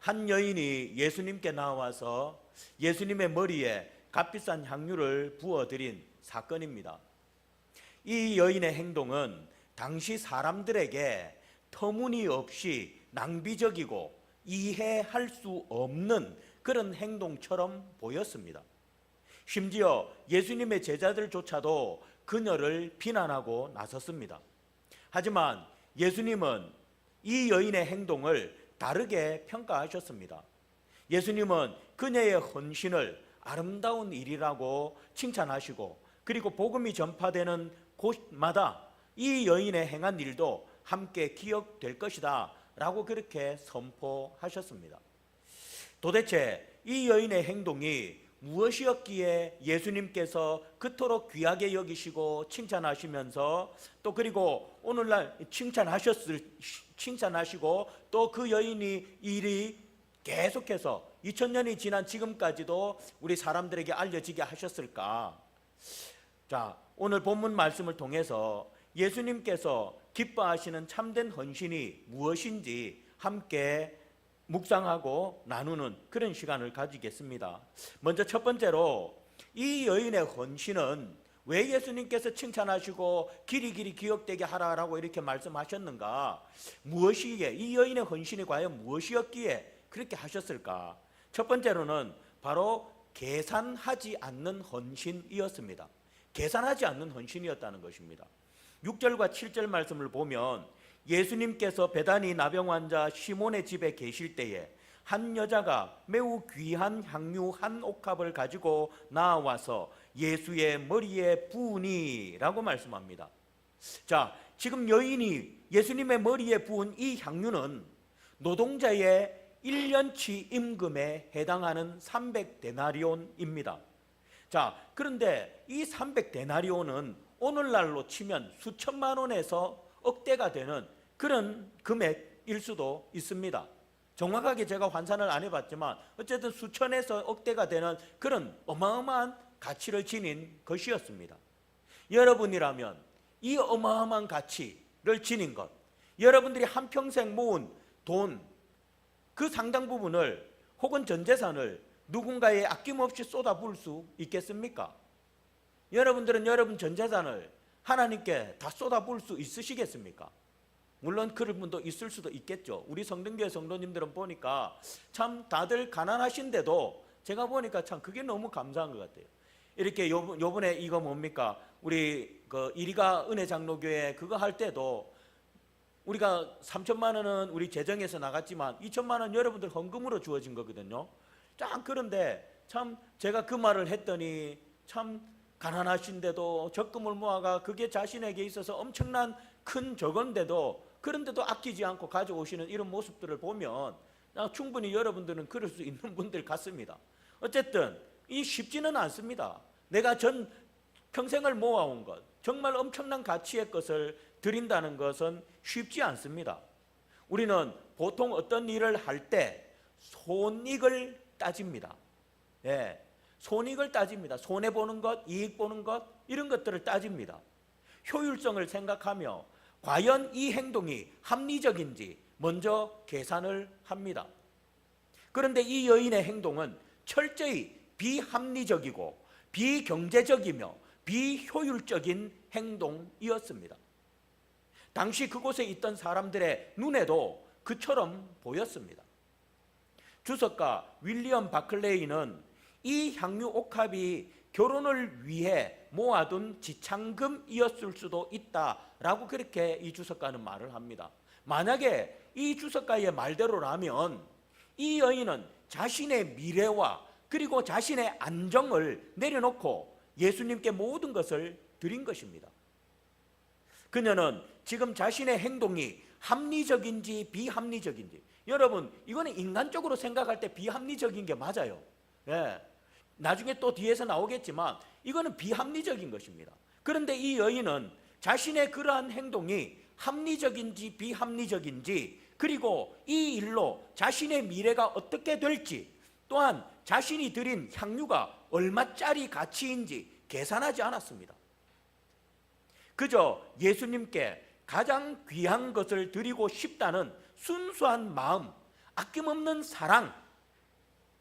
한 여인이 예수님께 나와서 예수님의 머리에 값비싼 향유를 부어드린 사건입니다. 이 여인의 행동은 당시 사람들에게 터무니없이 낭비적이고 이해할 수 없는 그런 행동처럼 보였습니다. 심지어 예수님의 제자들조차도 그녀를 비난하고 나섰습니다. 하지만 예수님은 이 여인의 행동을 다르게 평가하셨습니다. 예수님은 그녀의 헌신을 아름다운 일이라고 칭찬하시고, 그리고 복음이 전파되는 곳마다 이 여인의 행한 일도 함께 기억될 것이다 라고 그렇게 선포하셨습니다. 도대체 이 여인의 행동이 무엇이었기에 예수님께서 그토록 귀하게 여기시고 칭찬하시면서, 또 그리고 오늘날 칭찬하시고 또 그 여인이 일이 계속해서 2000년이 지난 지금까지도 우리 사람들에게 알려지게 하셨을까? 자, 오늘 본문 말씀을 통해서 예수님께서 기뻐하시는 참된 헌신이 무엇인지 함께 묵상하고 나누는 그런 시간을 가지겠습니다. 먼저 첫 번째로, 이 여인의 헌신은 왜 예수님께서 칭찬하시고 길이 기억되게 하라라고 이렇게 말씀하셨는가? 무엇이기에, 이 여인의 헌신이 과연 무엇이었기에 그렇게 하셨을까? 첫 번째로는 바로 계산하지 않는 헌신이었습니다. 계산하지 않는 헌신이었다는 것입니다. 6절과 7절 말씀을 보면 예수님께서 베다니 나병 환자 시몬의 집에 계실 때에 한 여자가 매우 귀한 향유 한 옥합을 가지고 나와서 예수의 머리에 부으니 라고 말씀합니다. 자, 지금 여인이 예수님의 머리에 부은 이 향유는 노동자의 1년치 임금에 해당하는 300데나리온입니다. 자, 그런데 이 300데나리온은 오늘날로 치면 수천만 원에서 억대가 되는 그런 금액일 수도 있습니다. 정확하게 제가 환산을 안 해봤지만 어쨌든 수천에서 억대가 되는 그런 어마어마한 가치를 지닌 것이었습니다. 여러분이라면 이 어마어마한 가치를 지닌 것, 여러분들이 한평생 모은 돈, 그 상당 부분을 혹은 전 재산을 누군가에 아낌없이 쏟아부을 수 있겠습니까? 여러분들은 여러분 전 재산을 하나님께 다 쏟아부을 수 있으시겠습니까? 물론 그런 분도 있을 수도 있겠죠. 우리 성등교회 성도님들은 보니까 참 다들 가난하신데도 제가 보니까 참 그게 너무 감사한 것 같아요. 이렇게 요번에 이거 뭡니까? 우리 그 이리가 은혜 장로교회 그거 할 때도 우리가 3천만 원은 우리 재정에서 나갔지만 2천만 원 여러분들 헌금으로 주어진 거거든요. 참, 그런데 참 제가 그 말을 했더니 참 가난하신데도 적금을 모아가 그게 자신에게 있어서 엄청난 큰 적은데도 그런데도 아끼지 않고 가져오시는 이런 모습들을 보면 충분히 여러분들은 그럴 수 있는 분들 같습니다. 어쨌든 이 쉽지는 않습니다. 내가 전 평생을 모아온 것, 정말 엄청난 가치의 것을 드린다는 것은 쉽지 않습니다. 우리는 보통 어떤 일을 할 때 손익을 따집니다. 예, 손익을 따집니다. 손해보는 것, 이익 보는 것, 이런 것들을 따집니다. 효율성을 생각하며 과연 이 행동이 합리적인지 먼저 계산을 합니다. 그런데 이 여인의 행동은 철저히 비합리적이고 비경제적이며 비효율적인 행동이었습니다. 당시 그곳에 있던 사람들의 눈에도 그처럼 보였습니다. 주석가 윌리엄 바클레이는 이 향유 옥합이 결혼을 위해 모아둔 지참금이었을 수도 있다라고 그렇게 이 주석가는 말을 합니다. 만약에 이 주석가의 말대로라면 이 여인은 자신의 미래와 그리고 자신의 안정을 내려놓고 예수님께 모든 것을 드린 것입니다. 그녀는 지금 자신의 행동이 합리적인지 비합리적인지, 여러분 이거는 인간적으로 생각할 때 비합리적인 게 맞아요. 예. 나중에 또 뒤에서 나오겠지만 이거는 비합리적인 것입니다. 그런데 이 여인은 자신의 그러한 행동이 합리적인지 비합리적인지, 그리고 이 일로 자신의 미래가 어떻게 될지, 또한 자신이 드린 향유가 얼마짜리 가치인지 계산하지 않았습니다. 그저 예수님께 가장 귀한 것을 드리고 싶다는 순수한 마음, 아낌없는 사랑,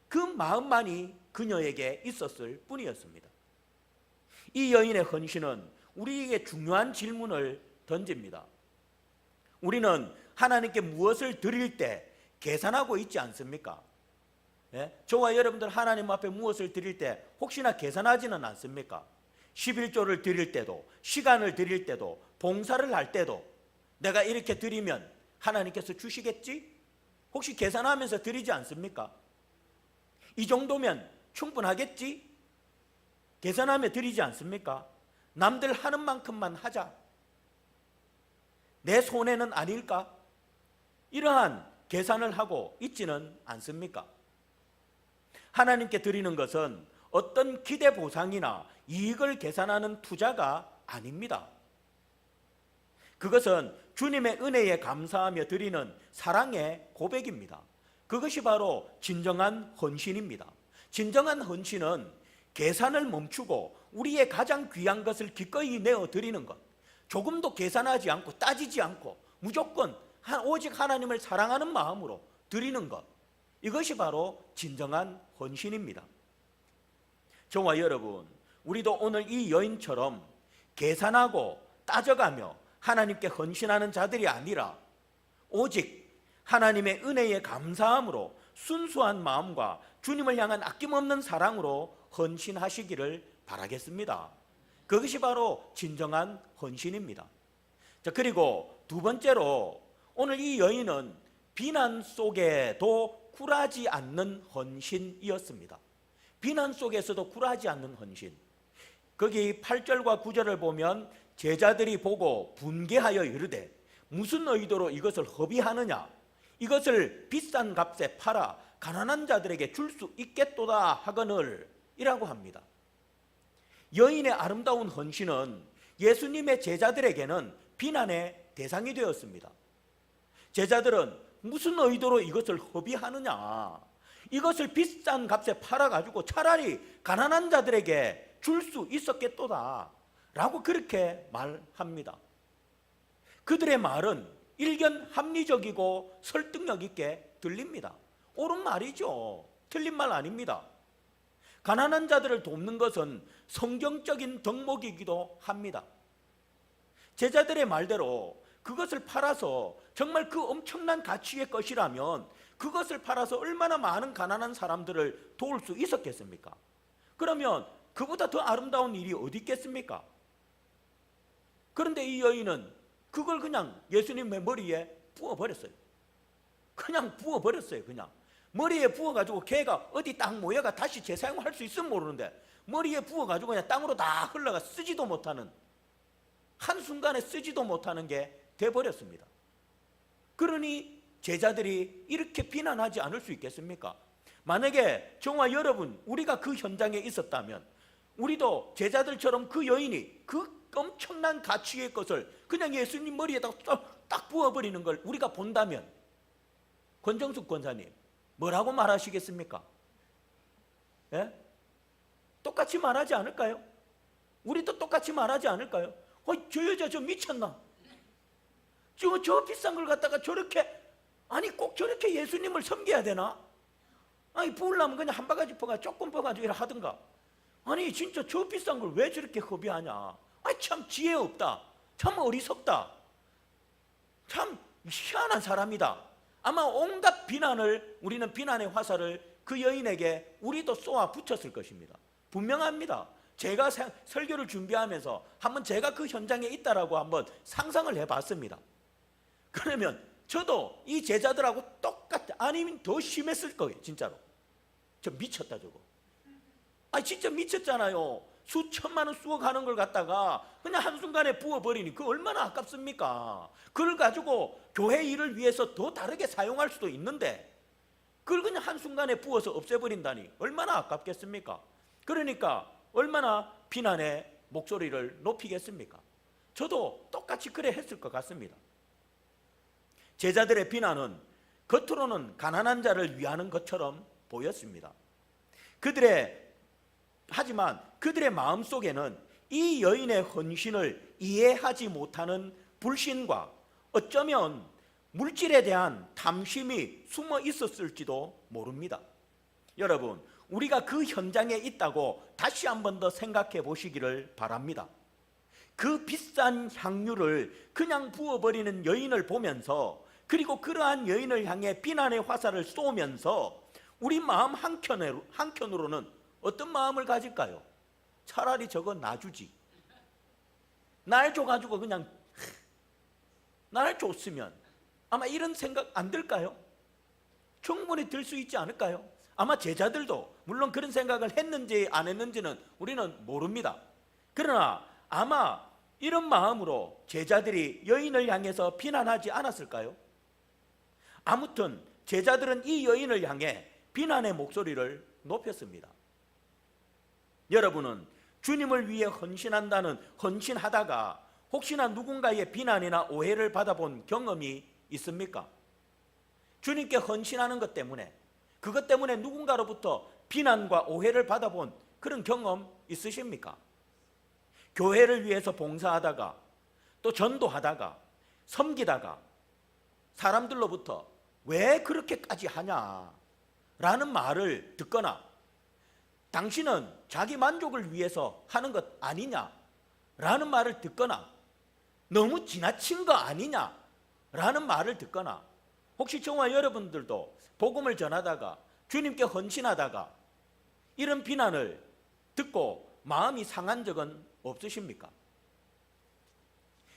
그 마음만이 그녀에게 있었을 뿐이었습니다. 이 여인의 헌신은 우리에게 중요한 질문을 던집니다. 우리는 하나님께 무엇을 드릴 때 계산하고 있지 않습니까? 예? 저와 여러분들 하나님 앞에 무엇을 드릴 때 혹시나 계산하지는 않습니까? 11조를 드릴 때도, 시간을 드릴 때도, 봉사를 할 때도 내가 이렇게 드리면 하나님께서 주시겠지? 혹시 계산하면서 드리지 않습니까? 이 정도면 충분하겠지? 계산하며 드리지 않습니까? 남들 하는 만큼만 하자. 내 손해는 아닐까? 이러한 계산을 하고 있지는 않습니까? 하나님께 드리는 것은 어떤 기대 보상이나 이익을 계산하는 투자가 아닙니다. 그것은 주님의 은혜에 감사하며 드리는 사랑의 고백입니다. 그것이 바로 진정한 헌신입니다. 진정한 헌신은 계산을 멈추고 우리의 가장 귀한 것을 기꺼이 내어 드리는 것, 조금도 계산하지 않고 따지지 않고 무조건 오직 하나님을 사랑하는 마음으로 드리는 것, 이것이 바로 진정한 헌신입니다. 저와 여러분, 우리도 오늘 이 여인처럼 계산하고 따져가며 하나님께 헌신하는 자들이 아니라 오직 하나님의 은혜에 감사함으로 순수한 마음과 주님을 향한 아낌없는 사랑으로 헌신하시기를 바라겠습니다. 그것이 바로 진정한 헌신입니다. 자, 그리고 두 번째로 오늘 이 여인은 비난 속에도 굴하지 않는 헌신이었습니다. 비난 속에서도 굴하지 않는 헌신. 거기 8절과 9절을 보면 제자들이 보고 분개하여 이르되 무슨 의도로 이것을 허비하느냐? 이것을 비싼 값에 팔아 가난한 자들에게 줄 수 있겠도다 하거늘 이라고 합니다. 여인의 아름다운 헌신은 예수님의 제자들에게는 비난의 대상이 되었습니다. 제자들은 무슨 의도로 이것을 허비하느냐? 이것을 비싼 값에 팔아가지고 차라리 가난한 자들에게 줄 수 있었겠도다 라고 그렇게 말합니다. 그들의 말은 일견 합리적이고 설득력 있게 들립니다. 옳은 말이죠. 틀린 말 아닙니다. 가난한 자들을 돕는 것은 성경적인 덕목이기도 합니다. 제자들의 말대로 그것을 팔아서 정말 그 엄청난 가치의 것이라면 그것을 팔아서 얼마나 많은 가난한 사람들을 도울 수 있었겠습니까? 그러면 그보다 더 아름다운 일이 어디 있겠습니까? 그런데 이 여인은 그걸 그냥 예수님의 머리에 부어버렸어요. 그냥 부어버렸어요. 그냥 머리에 부어가지고 걔가 어디 딱 모여가 다시 재사용할 수 있으면 모르는데 머리에 부어가지고 그냥 땅으로 다 흘러가 쓰지도 못하는, 한순간에 쓰지도 못하는 게 돼버렸습니다. 그러니 제자들이 이렇게 비난하지 않을 수 있겠습니까? 만약에 저와 여러분 우리가 그 현장에 있었다면 우리도 제자들처럼 그 여인이 그 엄청난 가치의 것을 그냥 예수님 머리에다 딱 부어버리는 걸 우리가 본다면 권정숙 권사님 뭐라고 말하시겠습니까? 예? 똑같이 말하지 않을까요? 우리도 똑같이 말하지 않을까요? 저 여자 저 미쳤나? 저 비싼 걸 갖다가 저렇게, 아니 꼭 저렇게 예수님을 섬겨야 되나? 아니 부으려면 그냥 한 바가지 퍼가지고 조금 퍼가지고 이래 하든가. 아니 진짜 저 비싼 걸 왜 저렇게 허비하냐? 아니 참 지혜 없다. 참 어리석다. 참 희한한 사람이다. 아마 온갖 비난을, 우리는 비난의 화살을 그 여인에게 우리도 쏘아 붙였을 것입니다. 분명합니다. 제가 설교를 준비하면서 한번 제가 그 현장에 있다라고 한번 상상을 해봤습니다. 그러면 저도 이 제자들하고 똑같아, 아니면 더 심했을 거예요. 진짜로. 저 미쳤다 저거. 아니 진짜 미쳤잖아요. 수천만 원 쏘아가는 걸 갖다가 그냥 한순간에 부어버리니 그 얼마나 아깝습니까? 그걸 가지고 교회 일을 위해서 더 다르게 사용할 수도 있는데 그걸 그냥 한순간에 부어서 없애버린다니 얼마나 아깝겠습니까? 그러니까 얼마나 비난의 목소리를 높이겠습니까? 저도 똑같이 그래 했을 것 같습니다. 제자들의 비난은 겉으로는 가난한 자를 위하는 것처럼 보였습니다. 하지만 그들의 마음속에는 이 여인의 헌신을 이해하지 못하는 불신과 어쩌면 물질에 대한 탐심이 숨어 있었을지도 모릅니다. 여러분, 우리가 그 현장에 있다고 다시 한 번 더 생각해 보시기를 바랍니다. 그 비싼 향유를 그냥 부어버리는 여인을 보면서, 그리고 그러한 여인을 향해 비난의 화살을 쏘면서 우리 마음 한켠으로는 어떤 마음을 가질까요? 차라리 저거 놔주지. 날 줘가지고 그냥 날 줬으면, 아마 이런 생각 안 들까요? 충분히 들 수 있지 않을까요? 아마 제자들도 물론 그런 생각을 했는지 안 했는지는 우리는 모릅니다. 그러나 아마 이런 마음으로 제자들이 여인을 향해서 비난하지 않았을까요? 아무튼 제자들은 이 여인을 향해 비난의 목소리를 높였습니다. 여러분은 주님을 위해 헌신하다가 혹시나 누군가의 비난이나 오해를 받아본 경험이 있습니까? 주님께 헌신하는 것 때문에, 그것 때문에 누군가로부터 비난과 오해를 받아본 그런 경험 있으십니까? 교회를 위해서 봉사하다가, 또 전도하다가, 섬기다가 사람들로부터 왜 그렇게까지 하냐 라는 말을 듣거나, 당신은 자기 만족을 위해서 하는 것 아니냐 라는 말을 듣거나, 너무 지나친 거 아니냐 라는 말을 듣거나, 혹시 저와 여러분들도 복음을 전하다가 주님께 헌신하다가 이런 비난을 듣고 마음이 상한 적은 없으십니까?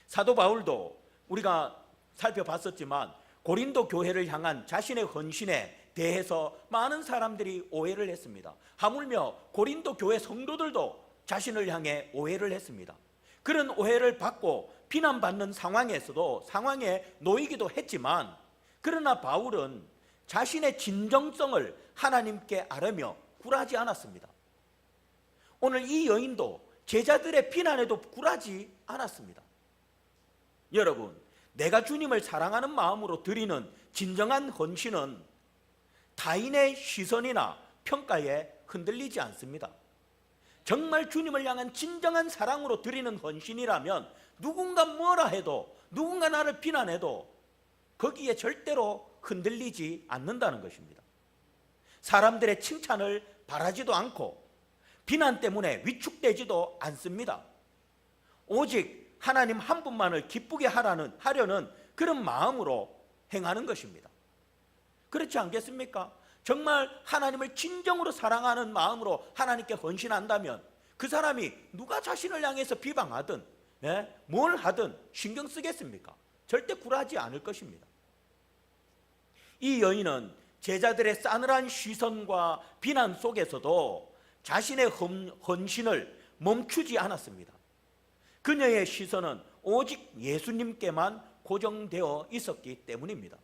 사도 바울도 우리가 살펴봤었지만 고린도 교회를 향한 자신의 헌신에 대해서 많은 사람들이 오해를 했습니다. 하물며 고린도 교회 성도들도 자신을 향해 오해를 했습니다. 그런 오해를 받고 비난받는 상황에 놓이기도 했지만, 그러나 바울은 자신의 진정성을 하나님께 아뢰며 굴하지 않았습니다. 오늘 이 여인도 제자들의 비난에도 굴하지 않았습니다. 여러분, 내가 주님을 사랑하는 마음으로 드리는 진정한 헌신은 타인의 시선이나 평가에 흔들리지 않습니다. 정말 주님을 향한 진정한 사랑으로 드리는 헌신이라면 누군가 뭐라 해도, 누군가 나를 비난해도 거기에 절대로 흔들리지 않는다는 것입니다. 사람들의 칭찬을 바라지도 않고 비난 때문에 위축되지도 않습니다. 오직 하나님 한 분만을 기쁘게 하려는 그런 마음으로 행하는 것입니다. 그렇지 않겠습니까? 정말 하나님을 진정으로 사랑하는 마음으로 하나님께 헌신한다면 그 사람이 누가 자신을 향해서 비방하든 뭘 하든 신경 쓰겠습니까? 절대 굴하지 않을 것입니다. 이 여인은 제자들의 싸늘한 시선과 비난 속에서도 자신의 헌신을 멈추지 않았습니다. 그녀의 시선은 오직 예수님께만 고정되어 있었기 때문입니다.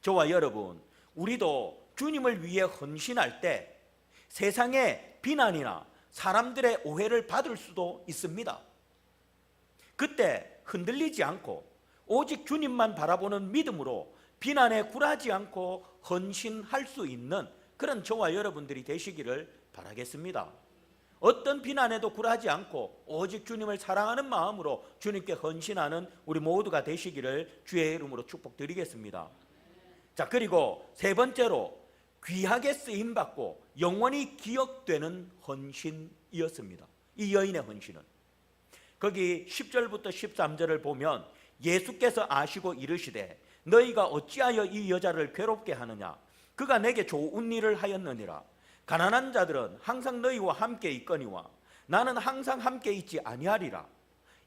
저와 여러분, 우리도 주님을 위해 헌신할 때 세상의 비난이나 사람들의 오해를 받을 수도 있습니다. 그때 흔들리지 않고 오직 주님만 바라보는 믿음으로 비난에 굴하지 않고 헌신할 수 있는 그런 저와 여러분들이 되시기를 바라겠습니다. 어떤 비난에도 굴하지 않고 오직 주님을 사랑하는 마음으로 주님께 헌신하는 우리 모두가 되시기를 주의 이름으로 축복드리겠습니다. 자, 그리고 세 번째로 귀하게 쓰임받고 영원히 기억되는 헌신이었습니다. 이 여인의 헌신은 거기 10절부터 13절을 보면 예수께서 아시고 이르시되 너희가 어찌하여 이 여자를 괴롭게 하느냐? 그가 내게 좋은 일을 하였느니라. 가난한 자들은 항상 너희와 함께 있거니와 나는 항상 함께 있지 아니하리라.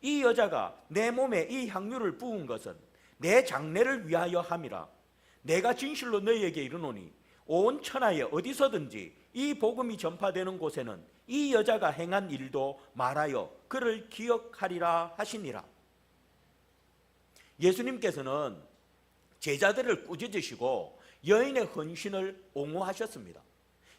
이 여자가 내 몸에 이 향유를 부은 것은 내 장례를 위하여 함이라. 내가 진실로 너희에게 이르노니 온 천하에 어디서든지 이 복음이 전파되는 곳에는 이 여자가 행한 일도 말하여 그를 기억하리라 하시니라. 예수님께서는 제자들을 꾸짖으시고 여인의 헌신을 옹호하셨습니다.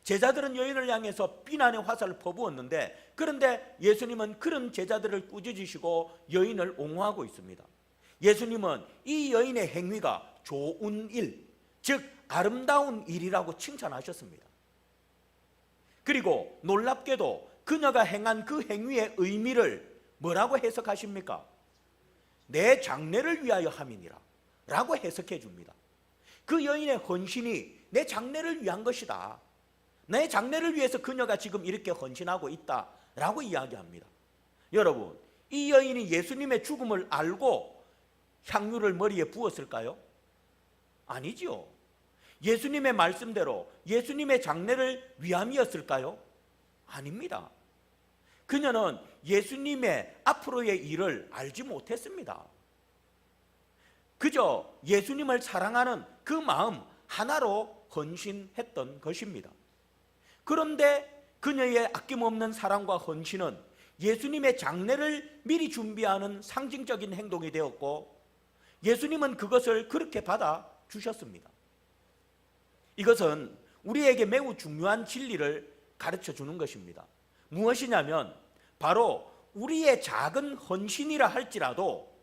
제자들은 여인을 향해서 비난의 화살을 퍼부었는데, 그런데 예수님은 그런 제자들을 꾸짖으시고 여인을 옹호하고 있습니다. 예수님은 이 여인의 행위가 좋은 일, 즉 아름다운 일이라고 칭찬하셨습니다. 그리고 놀랍게도 그녀가 행한 그 행위의 의미를 뭐라고 해석하십니까? 내 장래를 위하여 함이니라. 라고 해석해 줍니다. 그 여인의 헌신이 내 장래를 위한 것이다. 내 장래를 위해서 그녀가 지금 이렇게 헌신하고 있다 라고 이야기합니다. 여러분, 이 여인이 예수님의 죽음을 알고 향유를 머리에 부었을까요? 아니지요. 예수님의 말씀대로 예수님의 장래를 위함이었을까요? 아닙니다. 그녀는 예수님의 앞으로의 일을 알지 못했습니다. 그저 예수님을 사랑하는 그 마음 하나로 헌신했던 것입니다. 그런데 그녀의 아낌없는 사랑과 헌신은 예수님의 장례를 미리 준비하는 상징적인 행동이 되었고, 예수님은 그것을 그렇게 받아 주셨습니다. 이것은 우리에게 매우 중요한 진리를 가르쳐 주는 것입니다. 무엇이냐면 바로 우리의 작은 헌신이라 할지라도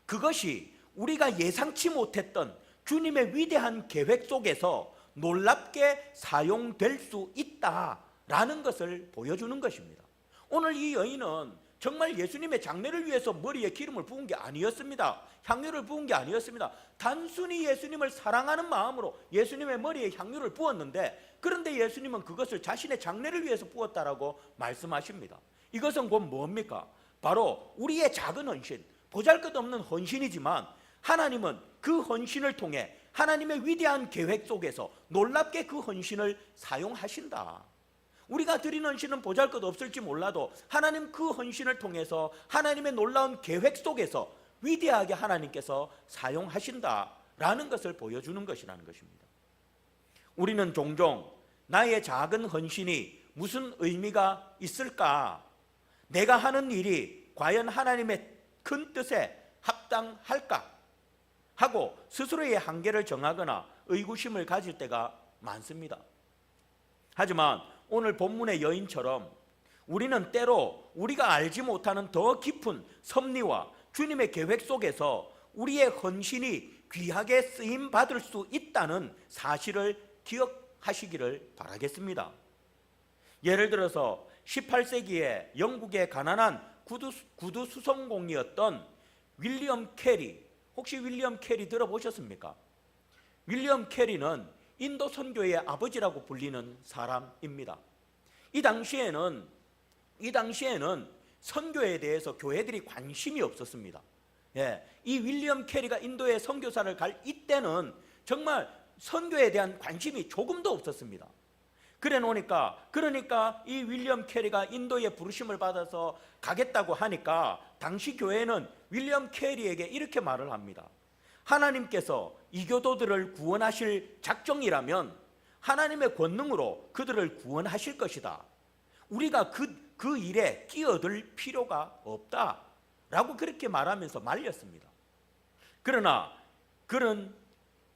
그것이 우리가 예상치 못했던 주님의 위대한 계획 속에서 놀랍게 사용될 수 있다라는 것을 보여주는 것입니다. 오늘 이 여인은 정말 예수님의 장례를 위해서 머리에 기름을 부은 게 아니었습니다. 향유를 부은 게 아니었습니다. 단순히 예수님을 사랑하는 마음으로 예수님의 머리에 향유를 부었는데, 그런데 예수님은 그것을 자신의 장례를 위해서 부었다라고 말씀하십니다. 이것은 곧 뭡니까? 바로 우리의 작은 헌신, 보잘것없는 헌신이지만 하나님은 그 헌신을 통해 하나님의 위대한 계획 속에서 놀랍게 그 헌신을 사용하신다. 우리가 드리는 헌신은 보잘것없을지 몰라도 하나님 그 헌신을 통해서 하나님의 놀라운 계획 속에서 위대하게 하나님께서 사용하신다라는 것을 보여주는 것이라는 것입니다. 우리는 종종 나의 작은 헌신이 무슨 의미가 있을까? 내가 하는 일이 과연 하나님의 큰 뜻에 합당할까? 하고 스스로의 한계를 정하거나 의구심을 가질 때가 많습니다. 하지만 오늘 본문의 여인처럼 우리는 때로 우리가 알지 못하는 더 깊은 섭리와 주님의 계획 속에서 우리의 헌신이 귀하게 쓰임 받을 수 있다는 사실을 기억하시기를 바라겠습니다. 예를 들어서 18세기에 영국의 가난한 구두 수송공이었던 윌리엄 캐리, 혹시 윌리엄 캐리 들어보셨습니까? 윌리엄 캐리는 인도 선교의 아버지라고 불리는 사람입니다. 이 당시에는 선교에 대해서 교회들이 관심이 없었습니다. 이 윌리엄 캐리가 인도에 선교사를 갈 이때는 정말 선교에 대한 관심이 조금도 없었습니다. 그러니까 이 윌리엄 캐리가 인도에 부르심을 받아서 가겠다고 하니까 당시 교회는 윌리엄 캐리에게 이렇게 말을 합니다. 하나님께서 이교도들을 구원하실 작정이라면 하나님의 권능으로 그들을 구원하실 것이다. 우리가 그 일에 끼어들 필요가 없다 라고 그렇게 말하면서 말렸습니다. 그러나 그는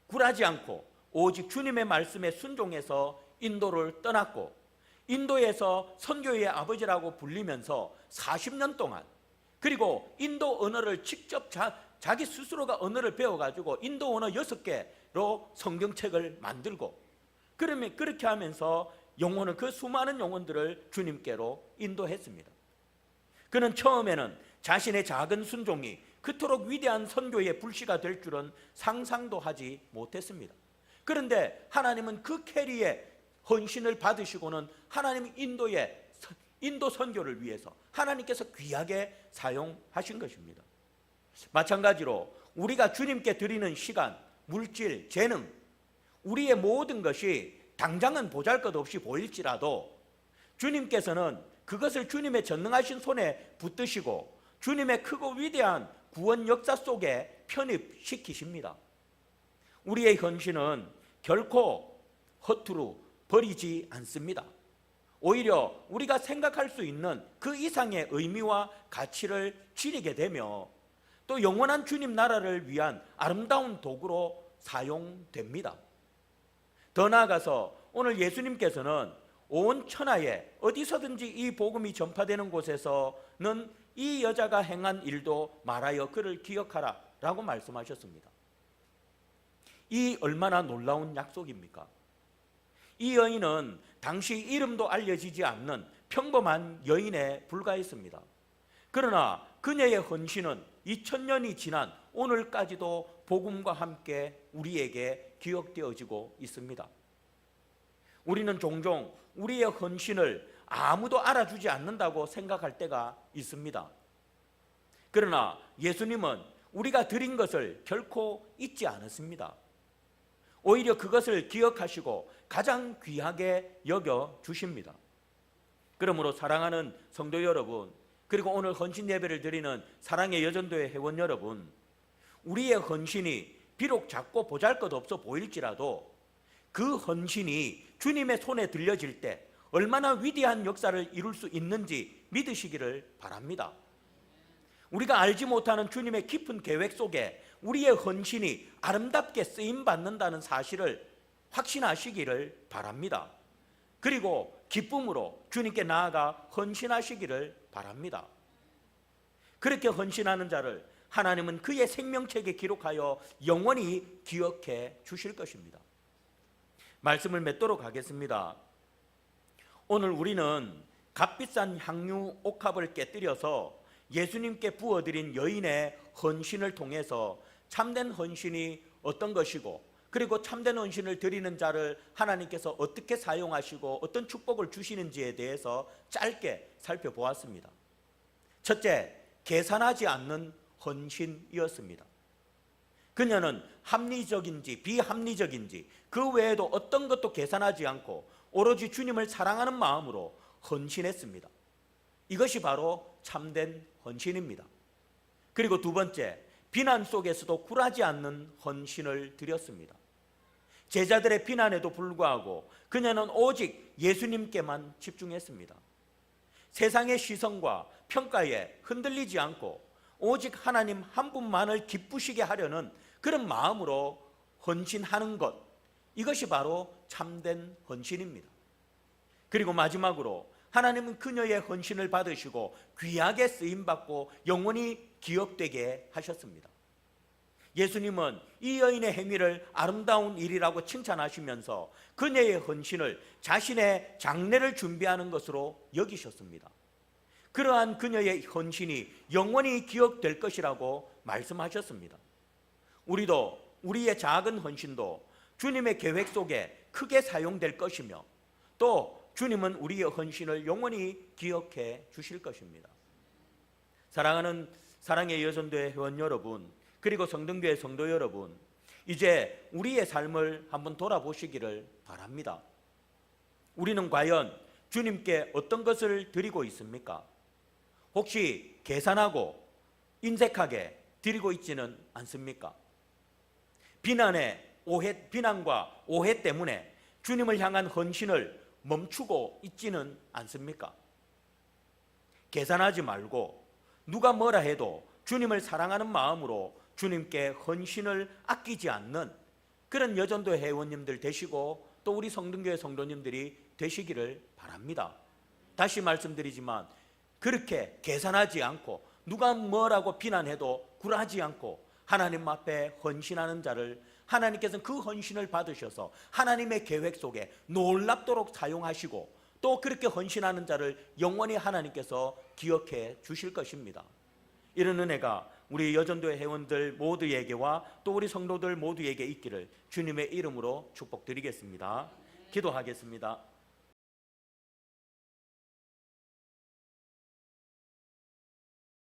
굴하지 않고 오직 주님의 말씀에 순종해서 인도를 떠났고, 인도에서 선교의 아버지라고 불리면서 40년 동안, 그리고 인도 언어를 직접 자기 스스로가 언어를 배워가지고 인도 언어 6개로 성경책을 만들고, 그러면 그렇게 하면서 그 수많은 영혼들을 주님께로 인도했습니다. 그는 처음에는 자신의 작은 순종이 그토록 위대한 선교의 불씨가 될 줄은 상상도 하지 못했습니다. 그런데 하나님은 그 캐리의 헌신을 받으시고는 하나님 인도 선교를 위해서 하나님께서 귀하게 사용하신 것입니다. 마찬가지로 우리가 주님께 드리는 시간, 물질, 재능, 우리의 모든 것이 당장은 보잘것없이 보일지라도 주님께서는 그것을 주님의 전능하신 손에 붙드시고 주님의 크고 위대한 구원 역사 속에 편입시키십니다. 우리의 헌신은 결코 허투루 버리지 않습니다. 오히려 우리가 생각할 수 있는 그 이상의 의미와 가치를 지니게 되며 또 영원한 주님 나라를 위한 아름다운 도구로 사용됩니다. 더 나아가서 오늘 예수님께서는 온 천하에 어디서든지 이 복음이 전파되는 곳에서는 이 여자가 행한 일도 말하여 그를 기억하라 라고 말씀하셨습니다. 이 얼마나 놀라운 약속입니까? 이 여인은 당시 이름도 알려지지 않는 평범한 여인에 불과했습니다. 그러나 그녀의 헌신은 2000년이 지난 오늘까지도 복음과 함께 우리에게 기억되어지고 있습니다. 우리는 종종 우리의 헌신을 아무도 알아주지 않는다고 생각할 때가 있습니다. 그러나 예수님은 우리가 드린 것을 결코 잊지 않았습니다. 오히려 그것을 기억하시고 가장 귀하게 여겨 주십니다. 그러므로 사랑하는 성도 여러분, 그리고 오늘 헌신 예배를 드리는 사랑의 여전도회 회원 여러분, 우리의 헌신이 비록 작고 보잘것없어 보일지라도 그 헌신이 주님의 손에 들려질 때 얼마나 위대한 역사를 이룰 수 있는지 믿으시기를 바랍니다. 우리가 알지 못하는 주님의 깊은 계획 속에 우리의 헌신이 아름답게 쓰임받는다는 사실을 확신하시기를 바랍니다. 그리고 기쁨으로 주님께 나아가 헌신하시기를 바랍니다. 그렇게 헌신하는 자를 하나님은 그의 생명책에 기록하여 영원히 기억해 주실 것입니다. 말씀을 맺도록 하겠습니다. 오늘 우리는 값비싼 향유 옥합을 깨뜨려서 예수님께 부어드린 여인의 헌신을 통해서 참된 헌신이 어떤 것이고, 그리고 참된 헌신을 드리는 자를 하나님께서 어떻게 사용하시고 어떤 축복을 주시는지에 대해서 짧게 살펴보았습니다. 첫째, 계산하지 않는 헌신이었습니다. 그녀는 합리적인지 비합리적인지 그 외에도 어떤 것도 계산하지 않고 오로지 주님을 사랑하는 마음으로 헌신했습니다. 이것이 바로 참된 헌신입니다. 그리고 두 번째, 비난 속에서도 굴하지 않는 헌신을 드렸습니다. 제자들의 비난에도 불구하고 그녀는 오직 예수님께만 집중했습니다. 세상의 시선과 평가에 흔들리지 않고 오직 하나님 한 분만을 기쁘시게 하려는 그런 마음으로 헌신하는 것, 이것이 바로 참된 헌신입니다. 그리고 마지막으로 하나님은 그녀의 헌신을 받으시고 귀하게 쓰임받고 영원히 기억되게 하셨습니다. 예수님은 이 여인의 행위를 아름다운 일이라고 칭찬하시면서 그녀의 헌신을 자신의 장례를 준비하는 것으로 여기셨습니다. 그러한 그녀의 헌신이 영원히 기억될 것이라고 말씀하셨습니다. 우리도 우리의 작은 헌신도 주님의 계획 속에 크게 사용될 것이며, 또 주님은 우리의 헌신을 영원히 기억해 주실 것입니다. 사랑하는 사랑의 여전도회 회원 여러분, 그리고 성등교회 성도 여러분, 이제 우리의 삶을 한번 돌아보시기를 바랍니다. 우리는 과연 주님께 어떤 것을 드리고 있습니까? 혹시 계산하고 인색하게 드리고 있지는 않습니까? 비난과 오해 때문에 주님을 향한 헌신을 멈추고 있지는 않습니까? 계산하지 말고 누가 뭐라 해도 주님을 사랑하는 마음으로 주님께 헌신을 아끼지 않는 그런 여전도 회원님들 되시고, 또 우리 성등교회 성도님들이 되시기를 바랍니다. 다시 말씀드리지만 그렇게 계산하지 않고 누가 뭐라고 비난해도 굴하지 않고 하나님 앞에 헌신하는 자를 하나님께서는 그 헌신을 받으셔서 하나님의 계획 속에 놀랍도록 사용하시고, 또 그렇게 헌신하는 자를 영원히 하나님께서 기억해 주실 것입니다. 이런 은혜가 우리 여전도회 회원들 모두에게와 또 우리 성도들 모두에게 있기를 주님의 이름으로 축복드리겠습니다. 기도하겠습니다.